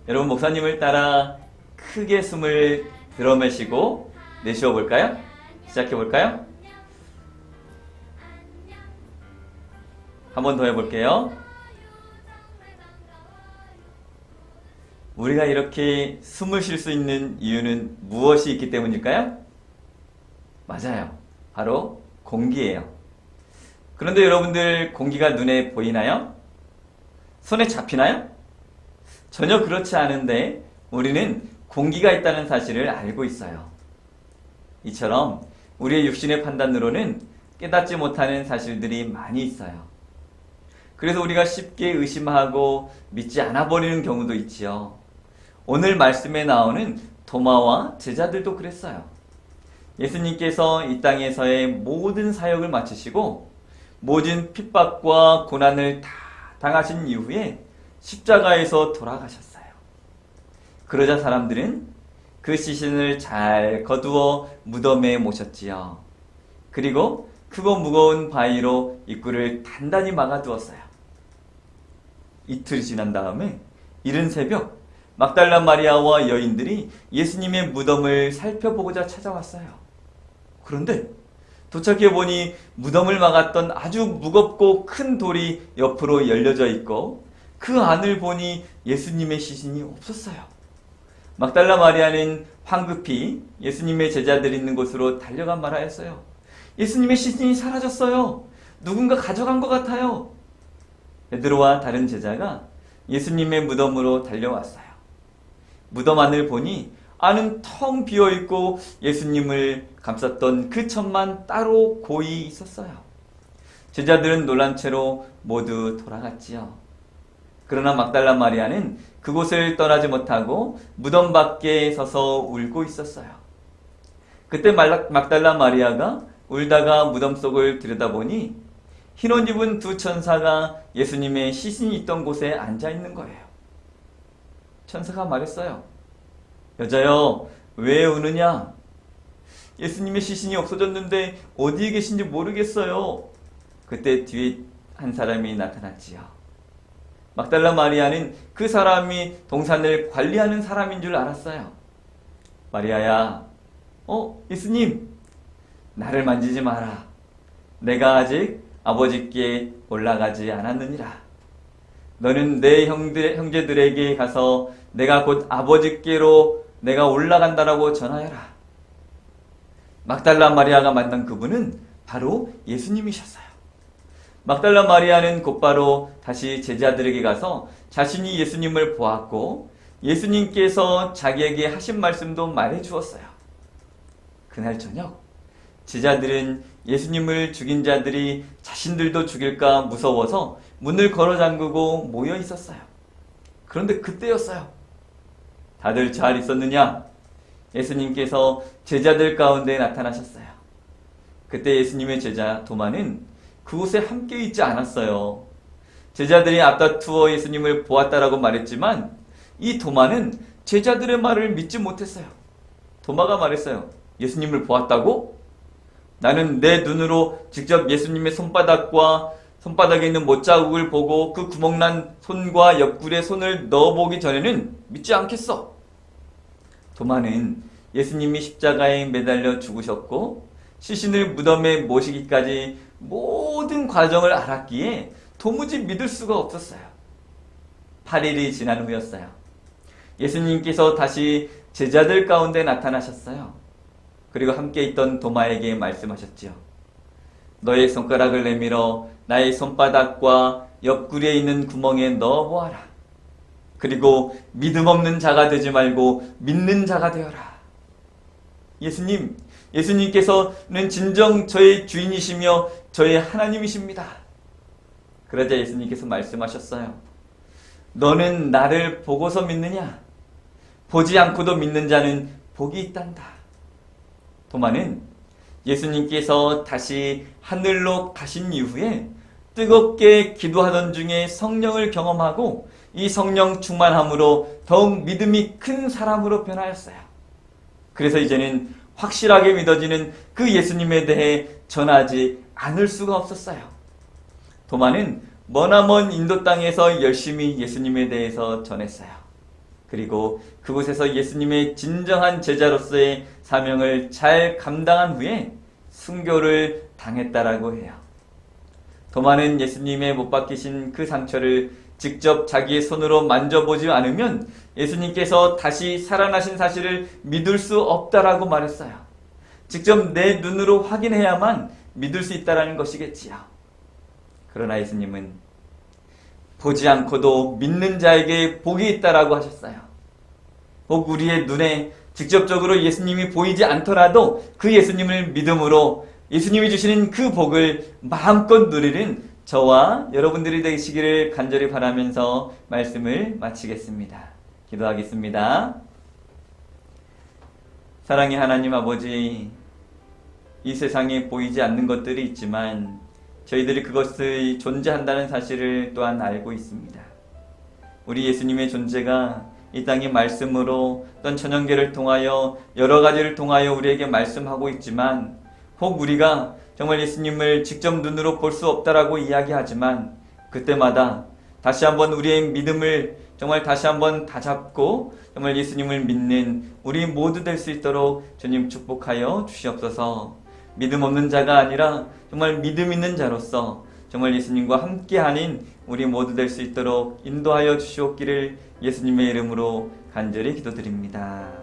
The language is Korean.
여러분 목사님을 따라 크게 숨을 들어마시고 내쉬어 볼까요? 시작해 볼까요? 한 번 더 해볼게요. 우리가 이렇게 숨을 쉴 수 있는 이유는 무엇이 있기 때문일까요? 맞아요. 바로 공기예요. 그런데 여러분들 공기가 눈에 보이나요? 손에 잡히나요? 전혀 그렇지 않은데 우리는 공기가 있다는 사실을 알고 있어요. 이처럼 우리의 육신의 판단으로는 깨닫지 못하는 사실들이 많이 있어요. 그래서 우리가 쉽게 의심하고 믿지 않아 버리는 경우도 있지요. 오늘 말씀에 나오는 도마와 제자들도 그랬어요. 예수님께서 이 땅에서의 모든 사역을 마치시고 모든 핍박과 고난을 다 당하신 이후에 십자가에서 돌아가셨어요. 그러자 사람들은 그 시신을 잘 거두어 무덤에 모셨지요. 그리고 크고 무거운 바위로 입구를 단단히 막아두었어요. 이틀 지난 다음에 이른 새벽 막달라 마리아와 여인들이 예수님의 무덤을 살펴보고자 찾아왔어요. 그런데 도착해 보니 무덤을 막았던 아주 무겁고 큰 돌이 옆으로 열려져 있고 그 안을 보니 예수님의 시신이 없었어요. 막달라 마리아는 황급히 예수님의 제자들이 있는 곳으로 달려가 말하였어요. 예수님의 시신이 사라졌어요. 누군가 가져간 것 같아요. 베드로와 다른 제자가 예수님의 무덤으로 달려왔어요. 무덤 안을 보니 안은 텅 비어있고 예수님을 감쌌던 그 천만 따로 고이 있었어요. 제자들은 놀란 채로 모두 돌아갔지요. 그러나 막달라 마리아는 그곳을 떠나지 못하고 무덤 밖에 서서 울고 있었어요. 그때 막달라 마리아가 울다가 무덤 속을 들여다보니 흰옷 입은 두 천사가 예수님의 시신이 있던 곳에 앉아 있는 거예요. 천사가 말했어요. 여자여, 왜 우느냐? 예수님의 시신이 없어졌는데 어디에 계신지 모르겠어요. 그때 뒤에 한 사람이 나타났지요. 막달라 마리아는 그 사람이 동산을 관리하는 사람인 줄 알았어요. 마리아야, 예수님, 나를 만지지 마라. 내가 아직 아버지께 올라가지 않았느니라. 너는 내 형제들에게 가서 내가 곧 아버지께로 내가 올라간다라고 전하여라. 막달라 마리아가 만난 그분은 바로 예수님이셨어요. 막달라 마리아는 곧바로 다시 제자들에게 가서 자신이 예수님을 보았고 예수님께서 자기에게 하신 말씀도 말해 주었어요. 그날 저녁 제자들은 예수님을 죽인 자들이 자신들도 죽일까 무서워서 문을 걸어 잠그고 모여 있었어요. 그런데 그때였어요. 다들 잘 있었느냐? 예수님께서 제자들 가운데 나타나셨어요. 그때 예수님의 제자 도마는 그곳에 함께 있지 않았어요. 제자들이 앞다투어 예수님을 보았다라고 말했지만 이 도마는 제자들의 말을 믿지 못했어요. 도마가 말했어요. 예수님을 보았다고? 나는 내 눈으로 직접 예수님의 손바닥에 있는 못자국을 보고 그 구멍난 손과 옆구리에 손을 넣어보기 전에는 믿지 않겠어. 도마는 예수님이 십자가에 매달려 죽으셨고 시신을 무덤에 모시기까지 모든 과정을 알았기에 도무지 믿을 수가 없었어요. 8일이 지난 후였어요. 예수님께서 다시 제자들 가운데 나타나셨어요. 그리고 함께 있던 도마에게 말씀하셨지요. 너의 손가락을 내밀어 나의 손바닥과 옆구리에 있는 구멍에 넣어보아라. 그리고 믿음 없는 자가 되지 말고 믿는 자가 되어라. 예수님께서는 진정 저의 주인이시며 저의 하나님이십니다. 그러자 예수님께서 말씀하셨어요. 너는 나를 보고서 믿느냐? 보지 않고도 믿는 자는 복이 있단다. 도마는 예수님께서 다시 하늘로 가신 이후에 뜨겁게 기도하던 중에 성령을 경험하고 이 성령 충만함으로 더욱 믿음이 큰 사람으로 변하였어요. 그래서 이제는 확실하게 믿어지는 그 예수님에 대해 전하지 않을 수가 없었어요. 도마는 머나먼 인도 땅에서 열심히 예수님에 대해서 전했어요. 그리고 그곳에서 예수님의 진정한 제자로서의 사명을 잘 감당한 후에 순교를 당했다라고 해요. 도마는 예수님의 못 박히신 그 상처를 직접 자기의 손으로 만져보지 않으면 예수님께서 다시 살아나신 사실을 믿을 수 없다라고 말했어요. 직접 내 눈으로 확인해야만 믿을 수 있다라는 것이겠지요. 그러나 예수님은 보지 않고도 믿는 자에게 복이 있다라고 하셨어요. 혹 우리의 눈에 직접적으로 예수님이 보이지 않더라도 그 예수님을 믿음으로 예수님이 주시는 그 복을 마음껏 누리는 저와 여러분들이 되시기를 간절히 바라면서 말씀을 마치겠습니다. 기도하겠습니다. 사랑의 하나님 아버지, 이 세상에 보이지 않는 것들이 있지만 저희들이 그것이 존재한다는 사실을 또한 알고 있습니다. 우리 예수님의 존재가 이 땅의 말씀으로 어떤 천연계를 통하여 여러 가지를 통하여 우리에게 말씀하고 있지만 혹 우리가 정말 예수님을 직접 눈으로 볼 수 없다라고 이야기하지만 그때마다 다시 한번 우리의 믿음을 정말 다시 한번 다잡고 정말 예수님을 믿는 우리 모두 될 수 있도록 주님 축복하여 주시옵소서. 믿음 없는 자가 아니라 정말 믿음 있는 자로서 정말 예수님과 함께하는 우리 모두 될 수 있도록 인도하여 주시옵기를 예수님의 이름으로 간절히 기도드립니다.